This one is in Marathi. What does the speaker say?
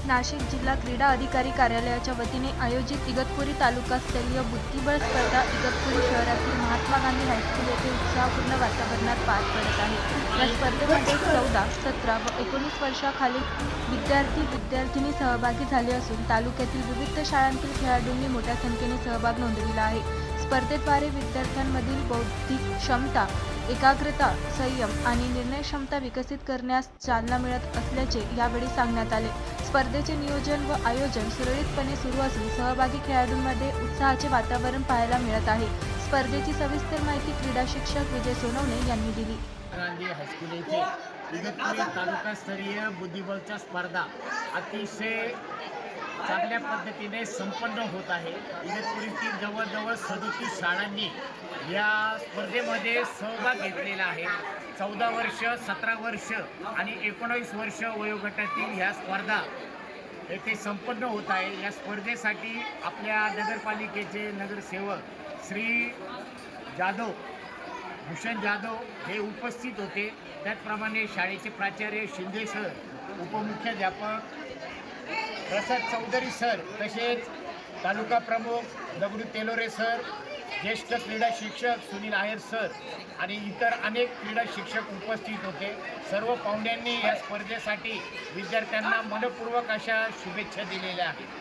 नाशिक जिल्हा क्रीडा अधिकारी कार्यालयाच्या वतीने आयोजित इगतपुरी तालुकास्तरीय बुद्धिबळ स्पर्धा इगतपुरी शहरातील महात्मा गांधी हायस्कूल येथे उत्साहपूर्ण वातावरणात पार पडत आहे। या स्पर्धेमध्ये 14, 17 व 19 वर्षाखालील विद्यार्थी-विद्यार्थिनी सहभागी झाले असून तालुक्यातील विविध शाळांतील खेळाडूंनी मोठ्या संख्येने सहभाग नोंदविला आहे। स्पर्धेद्वारे विद्यार्थ्यांमधील बौद्धिक क्षमता, एकाग्रता, संयम आणि निर्णय क्षमता विकसित करण्यास चालना मिळत असल्याचे यावेळी सांगण्यात आले। स्पर्धेचे नियोजन व आयोजन सुरळीतपणे सुरू असून सहभागी खेळाडूंमध्ये उत्साहाचे वातावरण पाहायला मिळत आहे। स्पर्धेची सविस्तर माहिती क्रीडा शिक्षक विजय सोनवणे यांनी दिली। गांधी हायस्कूल येथे इगतपुरी तालुकास्तरीय बुद्धिबळच्या स्पर्धा अतिशय चांगल्या पद्धतीने संपन्न होत आहे। इगतपुरीतील जवळजवळ 37 शाळांनी या स्पर्धेमध्ये सहभाग घेतलेला आहे। 14 वर्ष, 17 वर्ष आणि 19 वर्ष वयोगटातील ह्या स्पर्धा येथे संपन्न होत आहे। या स्पर्धेसाठी आपल्या नगरपालिकेचे नगरसेवक श्री जाधव, भूषण जाधव हे उपस्थित होते। त्याचप्रमाणे शाळेचे प्राचार्य शिंदे सर, उपमुख्याध्यापक प्रसाद चौधरी सर, तसेच तालुका प्रमुख दगडू तेलोरे सर, ज्येष्ठ क्रीडा शिक्षक सुनील आयर सर आणि इतर अनेक क्रीडा शिक्षक उपस्थित होते। सर्व पाहुण्यांनी या स्पर्धेसाठी विद्यार्थ्यांना मनपूर्वक अशा शुभेच्छा दिलेल्या आहेत।